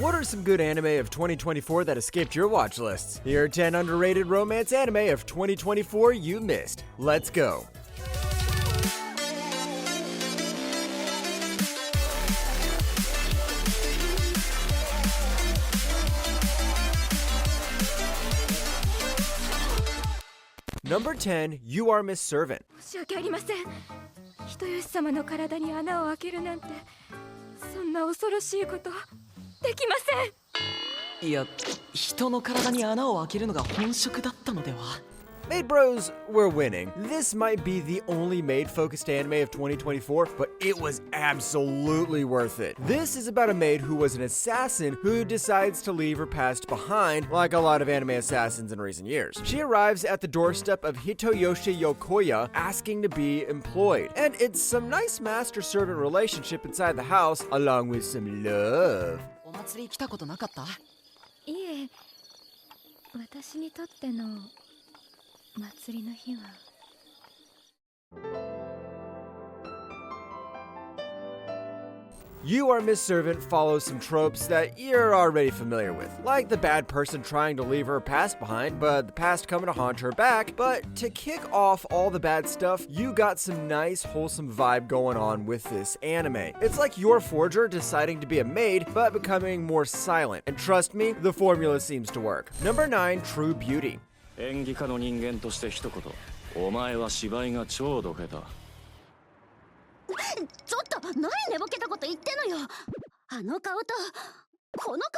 What are some good anime of 2024 that escaped your watch lists? Here are 10 underrated romance anime of 2024 you missed. Let's go. Number 10, You Are Miss Servant. 申し訳ありません。人吉様の体に穴を開けるなんて、そんな恐ろしいことできません。いや、人の体に穴を開けるのが本職だったのでは。Maid Bros, we're winning. This might be the only maid-focused anime of 2024, but it was absolutely worth it. This is about a maid who was an assassin who decides to leave her past behind, like a lot of anime assassins in recent years. She arrives at the doorstep of Hitoyoshi Yokoya asking to be employed, and it's some nice master-servant relationship inside the house, along with some love. お祭り来たことなかった？いえ、私にとっての祭りの日は。You Are Miss Servant follows some tropes that you're already familiar with, like the bad person trying to leave her past behind, but the past coming to haunt her back. But to kick off all the bad stuff, you got some nice, wholesome vibe going on with this anime. It's like your forger deciding to be a maid, but becoming more silent. And trust me, the formula seems to work. Number 9, True Beauty. 演技家の人間として一言、お前は芝居が超ドケた。ちょっと何寝ぼけたこと言ってんのよ。あの顔とこの顔だよ。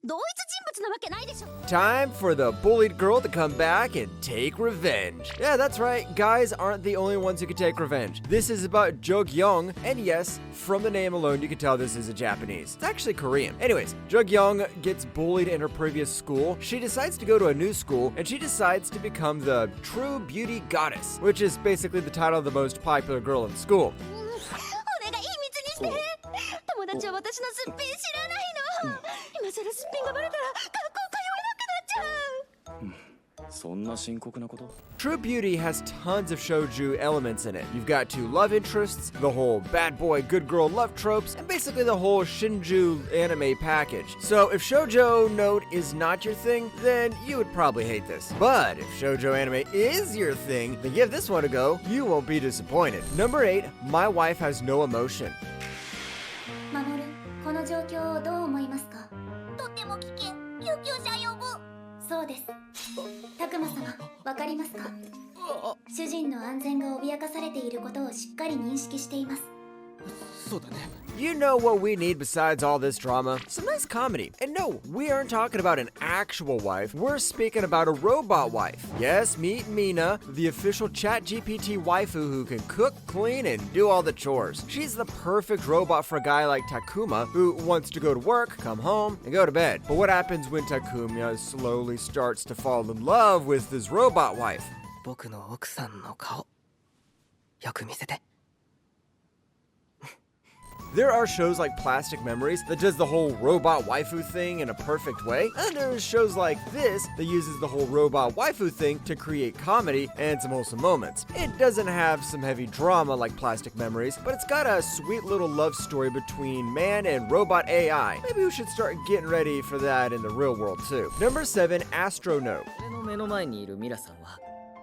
同一人物なわけないでしょ。 Time for the bullied girl to come back and take revenge. Yeah, that's right. Guys aren't the only ones who can take revenge. This is about Jo Gyeong, and yes, from the name alone, you can tell this is Japanese. It's actually Korean. Anyways, Jo Gyeong gets bullied in her previous school. She decides to go to a new school, and she decides to become the True Beauty Goddess, which is basically the title of the most popular girl in school. お願い、秘密にして。友達は私のすっぴん知らないの。今更すっぴんがバレたら学校通えなくなっちゃう。そんな深刻なこと？ True Beauty has tons of shoujo elements in it. You've got two love interests, the whole bad boy, good girl love tropes, and basically the whole shinju anime package. So if shoujo note is not your thing, then you would probably hate this. But if shoujo anime is your thing, then give this one a go. You won't be disappointed. Number 8, My Wife Has No Emotion. 守、この状況をどう思いますか？とても危険。救急車呼ぶ。そうです。たくま様、わかりますか？主人の安全が脅かされていることをしっかり認識しています。そうだね。 You know what we need besides all this drama? Some nice comedy. And no, we aren't talking about an actual wife. We're speaking about a robot wife. Yes, meet Mina, the official ChatGPT waifu who can cook, clean, and do all the chores. She's the perfect robot for a guy like Takuma, who wants to go to work, come home, and go to bed. But what happens when Takuma slowly starts to fall in love with his robot wife? 僕の奥さんの顔、よく見せて。 There are shows like Plastic Memories that does the whole robot waifu thing in a perfect way, and there's shows like this that uses the whole robot waifu thing to create comedy and some wholesome moments. It doesn't have some heavy drama like Plastic Memories, but it's got a sweet little love story between man and robot AI. Maybe we should start getting ready for that in the real world too. Number 7, Astronaut. 俺の目の前にいるミラさんは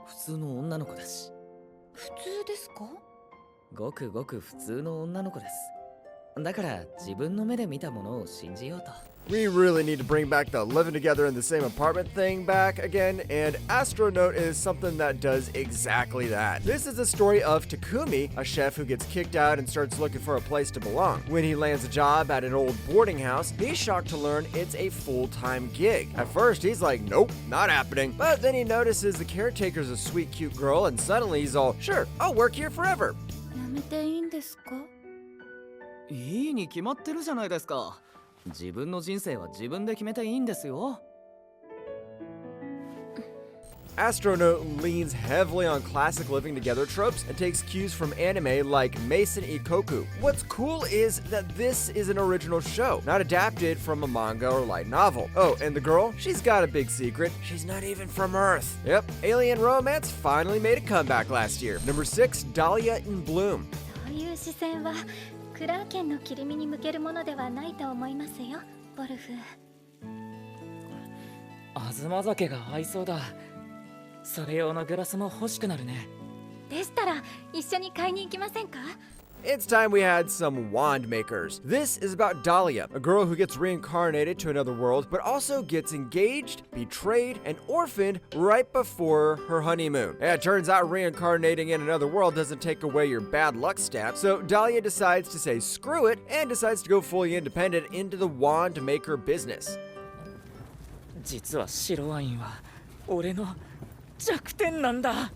普通の女の子だし。普通ですか？ごくごく普通の女の子です。だから自分の目で見たものを信じようと。 We really need to bring back the living together in the same apartment thing back again, and Astronaut is something that does exactly that. This is a story of Takumi, a chef who gets kicked out and starts looking for a place to belong. When he lands a job at an old boarding house, he's shocked to learn it's a full-time gig. At first, he's like, nope, not happening. But then he notices the caretaker's a sweet, cute girl, and suddenly he's all, sure, I'll work here forever. やめていいんですか？いいに決まってるじゃないですか。自分の人生は自分で決めていいんですよ。 Astronaut leans heavily on classic living together tropes and takes cues from anime like Mason Ikoku. What's cool is that this is an original show, not adapted from a manga or light novel. Oh, and the girl? She's got a big secret. She's not even from Earth. Yep, alien romance finally made a comeback last year. Number 6, Dahlia in Bloom. そういう視線はクラーケンの切り身に向けるものではないと思いますよ。ボルフ。東酒が合いそうだ。それ用のグラスも欲しくなるね。でしたら一緒に買いに行きませんか？ It's time we had some wand makers. This is about Dahlia, a girl who gets reincarnated to another world, but also gets engaged, betrayed, and orphaned right before her honeymoon. Yeah, it turns out reincarnating in another world doesn't take away your bad luck stat, so Dahlia decides to say screw it and decides to go fully independent into the wand maker business. 実は白ワインは俺の弱点なんだ。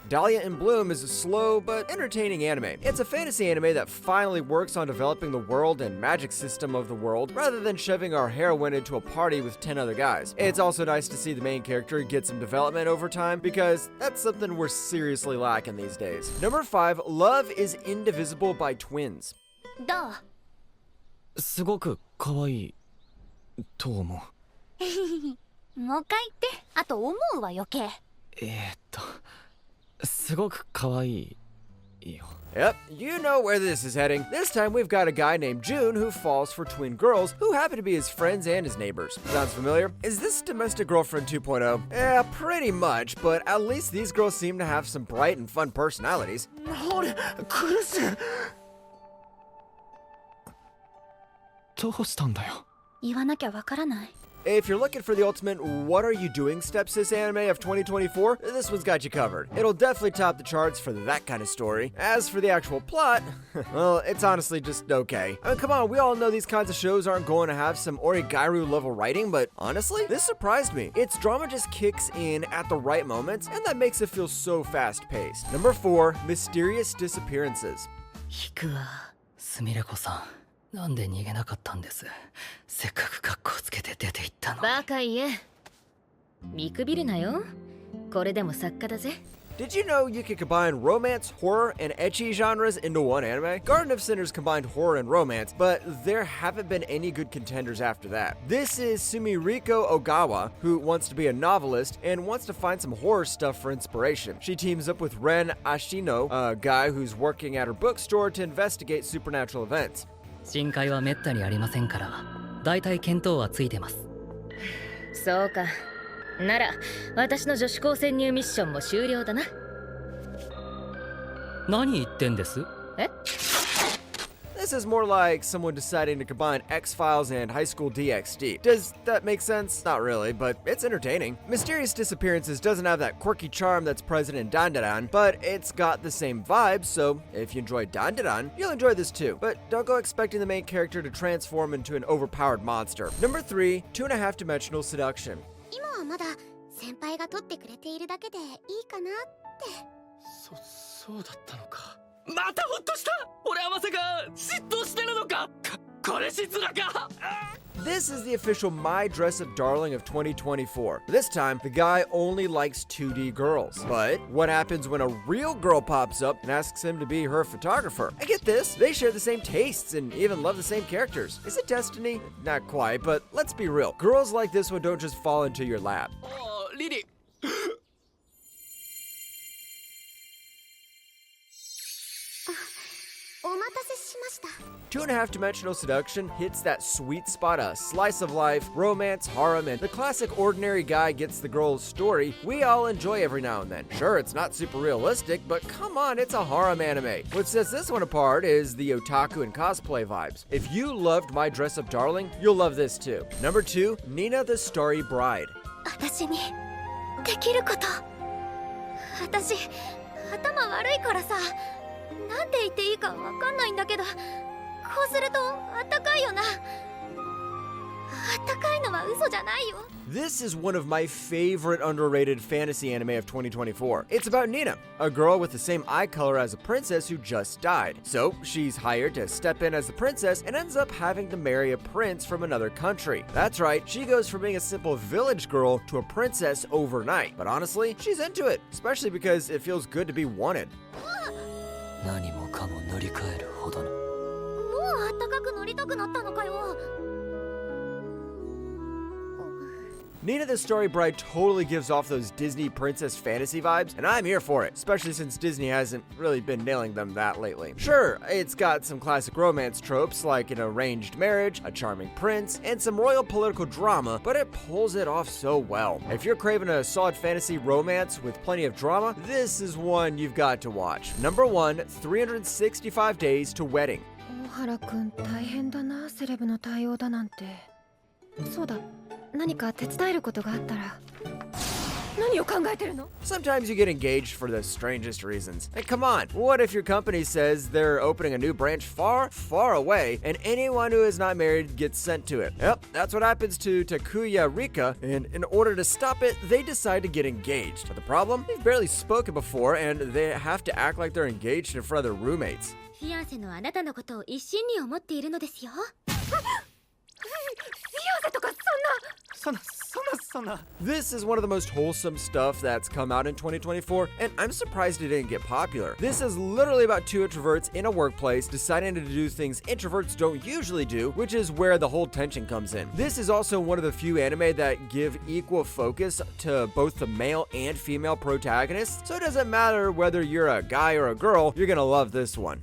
Dahlia in Bloom is a slow but entertaining anime. It's a fantasy anime that finally works on developing the world and magic system of the world rather than shoving our heroine into a party with 10 other guys. It's also nice to see the main character get some development over time because that's something we're seriously lacking these days. Number 5, Love is Indivisible by Twins. どう？すごく可愛いと思う。もう一回言って。あと思うは余計。すごく可愛いよ。Yep, you know where this is heading. This time we've got a guy named June who falls for twin girls who happen to be his friends and his neighbors. Sounds familiar? Is this Domestic Girlfriend 2.0? Yeah, pretty much, but at least these girls seem to have some bright and fun personalities. どうしたんだよ。言わなきゃわからない。If you're looking for the ultimate what are you doing stepsis anime of 2024, this one's got you covered. It'll definitely top the charts for that kind of story. As for the actual plot, well, it's honestly just okay. I mean, come on, we all know these kinds of shows aren't going to have some Origairu level writing, but honestly, this surprised me. Its drama just kicks in at the right moments, and that makes it feel so fast-paced. Number 4, Mysterious Disappearances. 引くわ。すみれ子さん。なんで逃げなかったんです。せっかく格好つけて出て行ったの。バカ言え。見くびるなよ。これでも作家だぜ。Did you know you can combine romance, horror, and ecchi genres into one anime? Garden of Sinners combined horror and romance, but there haven't been any good contenders after that. This is Sumiriko Ogawa, who wants to be a novelist and wants to find some horror stuff for inspiration. She teams up with Ren Ashino, a guy who's working at her bookstore to investigate supernatural events. 深海はめったにありませんから、だいたい見当はついてます。そうか。なら私の女子高潜入ミッションも終了だな。何言ってんです？え？ This is more like someone deciding to combine X-Files and High School DxD. Does that make sense? Not really, but it's entertaining. Mysterious Disappearances doesn't have that quirky charm that's present in Dandadan, but it's got the same vibes, so if you enjoy Dandadan, you'll enjoy this too. But don't go expecting the main character to transform into an overpowered monster. Number 3, 2.5-dimensional seduction. 今はまだ先輩が取ってくれているだけでいいかなって。そうだったのか。またホッとした。俺はまさか嫉妬してるのか。彼氏面か。This is the official My Dress Up Darling of 2024. This time, the guy only likes 2D girls. But what happens when a real girl pops up and asks him to be her photographer? I get this. They share the same tastes and even love the same characters. Is it destiny? Not quite, but let's be real. Girls like this one don't just fall into your lap. リリ。お待たせしました。 2.5-dimensional seduction hits that sweet spot of slice of life, romance, harem, and the classic ordinary guy gets the girl's story we all enjoy every now and then. Sure, it's not super realistic, but come on, it's a harem anime. What sets this one apart is the otaku and cosplay vibes. If you loved My Dress Up Darling, you'll love this too. Number 2, Nina the Starry Bride. 私にできること。私頭悪いからさ。なんて言っていいかわかんないんだけど、こうするとあったかいよな。あったかいのは嘘じゃないよ。This is one of my favorite underrated fantasy anime of 2024. It's about Nina, a girl with the same eye color as a princess who just died. So she's hired to step in as the princess and ends up having to marry a prince from another country. That's right, she goes from being a simple village girl to a princess overnight. But honestly, she's into it, especially because it feels good to be wanted. 何もかも塗り替えるほどの。もうあったかく乗りたくなったのかよ。Nina the Starry Bride totally gives off those Disney princess fantasy vibes, and I'm here for it, especially since Disney hasn't really been nailing them that lately. Sure, it's got some classic romance tropes like an arranged marriage, a charming prince, and some royal political drama, but it pulls it off so well. If you're craving a solid fantasy romance with plenty of drama, this is one you've got to watch. Number 1, 365 Days to Wedding. 大原くん大変だな、セレブの対応だなんて。そうだ、何か手伝えることがあったら。何を考えてるの? Sometimes you get engaged for the strangest reasons. And come on, what if your company says they're opening a new branch far, far away, and anyone who is not married gets sent to it? Yep, that's what happens to Takuya Rika, and in order to stop it, they decide to get engaged. But the problem? They've barely spoken before, and they have to act like they're engaged in front of their roommates. フィアンセのあなたのことを一心に思っているのですよ。フィアンセとかそんな。This is one of the most wholesome stuff that's come out in 2024, and I'm surprised it didn't get popular. This is literally about two introverts in a workplace deciding to do things introverts don't usually do, which is where the whole tension comes in. This is also one of the few anime that give equal focus to both the male and female protagonists, so it doesn't matter whether you're a guy or a girl, you're gonna love this one.